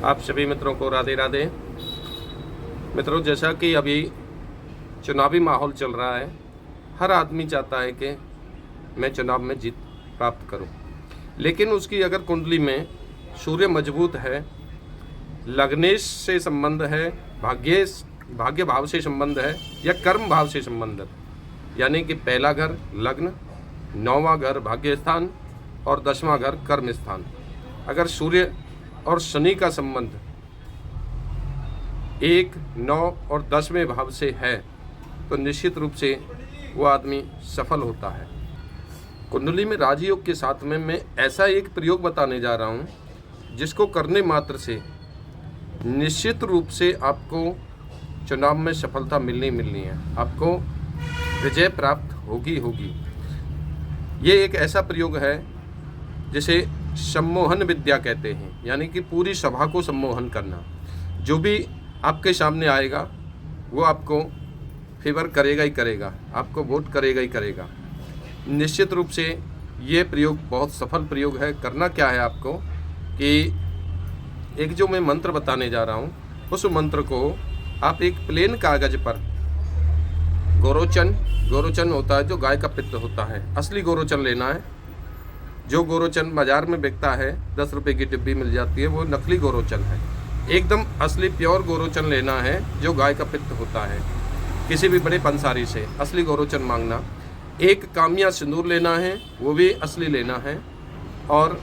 आप सभी मित्रों को राधे राधे। मित्रों, जैसा कि अभी चुनावी माहौल चल रहा है, हर आदमी चाहता है कि मैं चुनाव में जीत प्राप्त करूं, लेकिन उसकी अगर कुंडली में सूर्य मजबूत है, लग्नेश से संबंध है, भाग्य भाव से संबंध है या कर्म भाव से संबंध है, यानी कि पहला घर लग्न, 9वां घर भाग्य स्थान और 10वां घर कर्म स्थान, अगर सूर्य और शनि का संबंध 1, 9 और 10वें भाव से है तो निश्चित रूप से वो आदमी सफल होता है। कुंडली में राजयोग के साथ में मैं ऐसा एक प्रयोग बताने जा रहा हूँ जिसको करने मात्र से निश्चित रूप से आपको चुनाव में सफलता मिलनी है, आपको विजय प्राप्त होगी। ये एक ऐसा प्रयोग है जिसे सम्मोहन विद्या कहते हैं, यानी कि पूरी सभा को सम्मोहन करना। जो भी आपके सामने आएगा वो आपको फेवर करेगा ही करेगा, आपको वोट करेगा ही करेगा। निश्चित रूप से ये प्रयोग बहुत सफल प्रयोग है। करना क्या है आपको कि एक जो मैं मंत्र बताने जा रहा हूँ उस मंत्र को आप एक प्लेन कागज पर, गोरोचन होता है जो गाय का पित्त होता है, असली गोरोचन लेना है। जो गोरोचन बाजार में बिकता है 10 रुपये की डिब्बी मिल जाती है, वो नकली गोरोचन है। एकदम असली प्योर गोरोचन लेना है जो गाय का पित्त होता है, किसी भी बड़े पंसारी से असली गोरोचन मांगना। एक कामिया सिंदूर लेना है, वो भी असली लेना है, और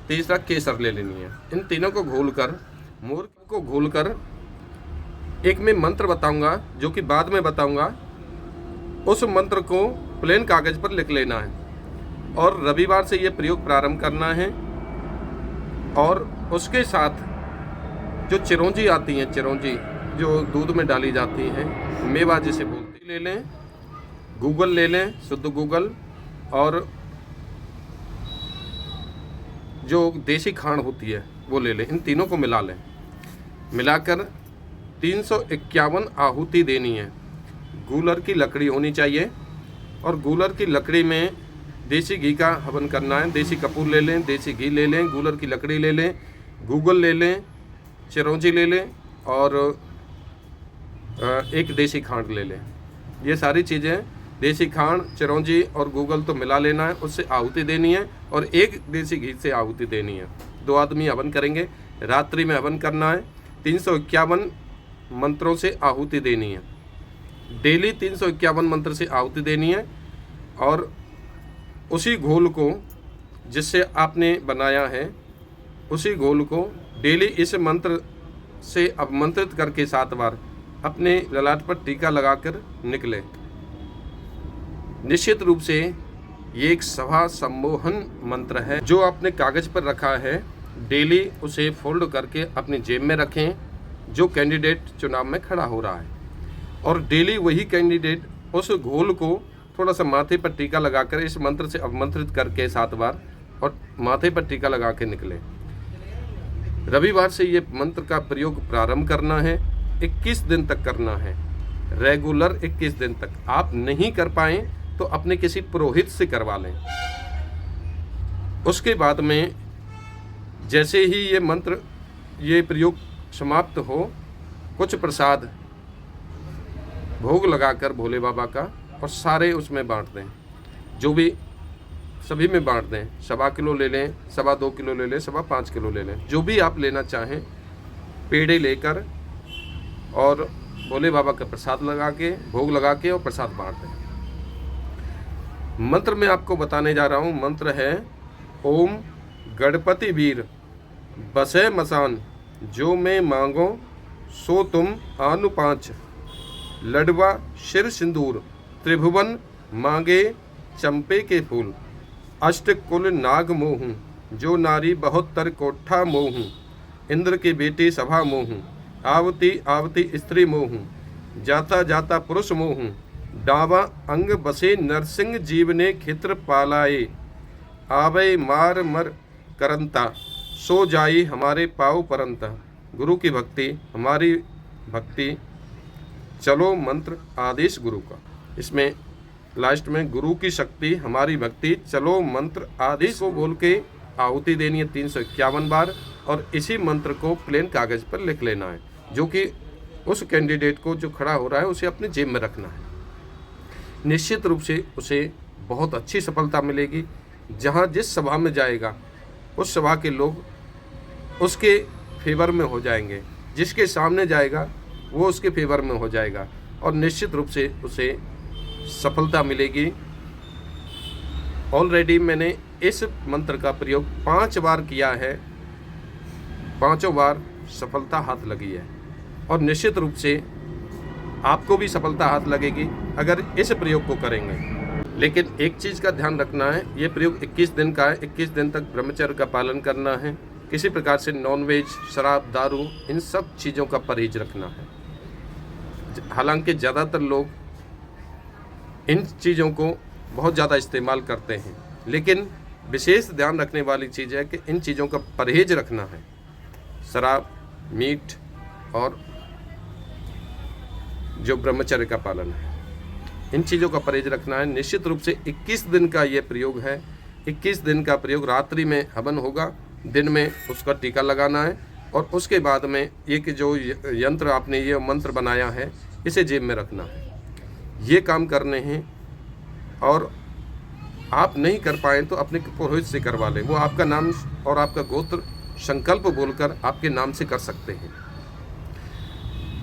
तीसरा केसर ले लेनी है। इन तीनों को घोलकर, मूर्ख को घोलकर एक मैं मंत्र बताऊंगा जो कि बाद में बताऊंगा, उस मंत्र को प्लेन कागज पर लिख लेना है और रविवार से ये प्रयोग प्रारंभ करना है। और उसके साथ जो चिरौंजी आती हैं, चिरौंजी जो दूध में डाली जाती हैं, मेवा जिसे बोलते, ले लें, गूगल ले लें, शुद्ध गूगल, और जो देसी खांड होती है वो ले लें। इन तीनों को मिला लें, मिलाकर 351 आहुति देनी है। गूलर की लकड़ी होनी चाहिए और गूलर की लकड़ी में देसी घी का हवन करना है। देसी कपूर ले लें, देसी घी ले लें, गूलर की लकड़ी ले लें, गूगल ले लें, चिरौंजी ले लें और एक देसी खांड ले लें। ये सारी चीज़ें, देसी खांड, चिरौंजी और गूगल तो मिला लेना है, उससे आहुति देनी है और एक देसी घी से आहुति देनी है। 2 आदमी हवन करेंगे, रात्रि में हवन करना है। 351 मंत्रों से आहुति देनी है, डेली 351 मंत्र से आहुति देनी है। और उसी घोल को जिससे आपने बनाया है, उसी घोल को डेली इस मंत्र से अवमंत्रित करके 7 बार अपने ललाट पर टीका लगाकर निकले। निश्चित रूप से ये एक सभा सम्मोहन मंत्र है जो आपने कागज पर रखा है। डेली उसे फोल्ड करके अपनी जेब में रखें जो कैंडिडेट चुनाव में खड़ा हो रहा है, और डेली वही कैंडिडेट उस घोल को थोड़ा सा माथे पर टीका लगाकर इस मंत्र से अवमंत्रित करके 7 बार और माथे पर टीका लगा के निकले। रविवार से ये मंत्र का प्रयोग प्रारंभ करना है। 21 दिन तक करना है, रेगुलर 21 दिन तक। आप नहीं कर पाएँ तो अपने किसी पुरोहित से करवा लें। उसके बाद में जैसे ही ये मंत्र, ये प्रयोग समाप्त हो, कुछ प्रसाद भोग लगाकर भोले बाबा का, और सारे उसमें बांट दें, जो भी सभी में बांट दें। 1.25 किलो ले लें, 2.25 किलो ले लें, 5.25 किलो ले लें, जो भी आप लेना चाहें, पेड़े लेकर और भोले बाबा का प्रसाद लगा के, भोग लगा के और प्रसाद बांट दें। मंत्र में आपको बताने जा रहा हूँ, मंत्र है ओम गणपति वीर बसे मसान, जो मैं मांगो सो तुम आनु 5, लडवा शिर सिंदूर त्रिभुवन मांगे चंपे के फूल, अष्ट कुल नाग मोहूँ, जो नारी बहुत तर कोठा मोहूँ, इंद्र की बेटी सभा मोहूँ, आवती आवती स्त्री मोहूँ, जाता जाता पुरुष मोहूँ, डावा अंग बसे नरसिंह जीवने खित्र पालाए, आवे मार मर करंता, सो जाई हमारे पाव परंता। गुरु की भक्ति, हमारी भक्ति, चलो मंत्र आदेश गुरु का। इसमें लास्ट में गुरु की शक्ति, हमारी भक्ति, चलो मंत्र आदेश को बोल के आहुति देनी है 351 बार, और इसी मंत्र को प्लेन कागज़ पर लिख लेना है, जो कि उस कैंडिडेट को जो खड़ा हो रहा है उसे अपनी जेब में रखना है। निश्चित रूप से उसे बहुत अच्छी सफलता मिलेगी। जहाँ जिस सभा में जाएगा उस सभा के लोग उसके फेवर में हो जाएंगे, जिसके सामने जाएगा वो उसके फेवर में हो जाएगा और निश्चित रूप से उसे सफलता मिलेगी। ऑलरेडी मैंने इस मंत्र का प्रयोग 5 बार किया है, 5 बार सफलता हाथ लगी है और निश्चित रूप से आपको भी सफलता हाथ लगेगी अगर इस प्रयोग को करेंगे। लेकिन एक चीज़ का ध्यान रखना है, ये प्रयोग 21 दिन का है। 21 दिन तक ब्रह्मचर्य का पालन करना है। किसी प्रकार से नॉनवेज, शराब, दारू, इन सब चीज़ों का परहेज रखना है। हालांकि ज़्यादातर लोग इन चीज़ों को बहुत ज़्यादा इस्तेमाल करते हैं, लेकिन विशेष ध्यान रखने वाली चीज़ है कि इन चीज़ों का परहेज रखना है। शराब, मीट और जो ब्रह्मचर्य का पालन है, इन चीज़ों का परहेज रखना है। निश्चित रूप से 21 दिन का ये प्रयोग है। 21 दिन का प्रयोग, रात्रि में हवन होगा, दिन में उसका टीका लगाना है और उसके बाद में ये कि जो यंत्र आपने ये मंत्र बनाया है इसे जेब में रखना है। ये काम करने हैं और आप नहीं कर पाएँ तो अपने पुरोहित से करवा लें। वो आपका नाम और आपका गोत्र संकल्प बोलकर आपके नाम से कर सकते हैं।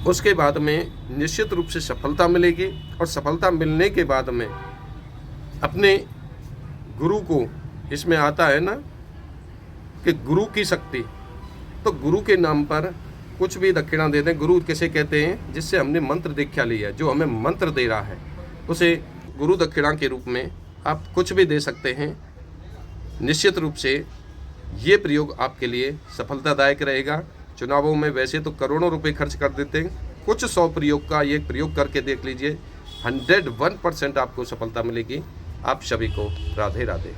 उसके बाद में निश्चित रूप से सफलता मिलेगी और सफलता मिलने के बाद में अपने गुरु को, इसमें आता है ना कि गुरु की शक्ति, तो गुरु के नाम पर कुछ भी दक्षिणा दे दें। गुरु किसे कहते हैं? जिससे हमने मंत्र दीक्षा ली है, जो हमें मंत्र दे रहा है, उसे गुरु दक्षिणा के रूप में आप कुछ भी दे सकते हैं। निश्चित रूप से ये प्रयोग आपके लिए सफलतादायक रहेगा। चुनावों में वैसे तो करोड़ों रुपए खर्च कर देते हैं, कुछ 100 प्रयोग का ये प्रयोग करके देख लीजिए, 101% आपको सफलता मिलेगी। आप सभी को राधे राधे।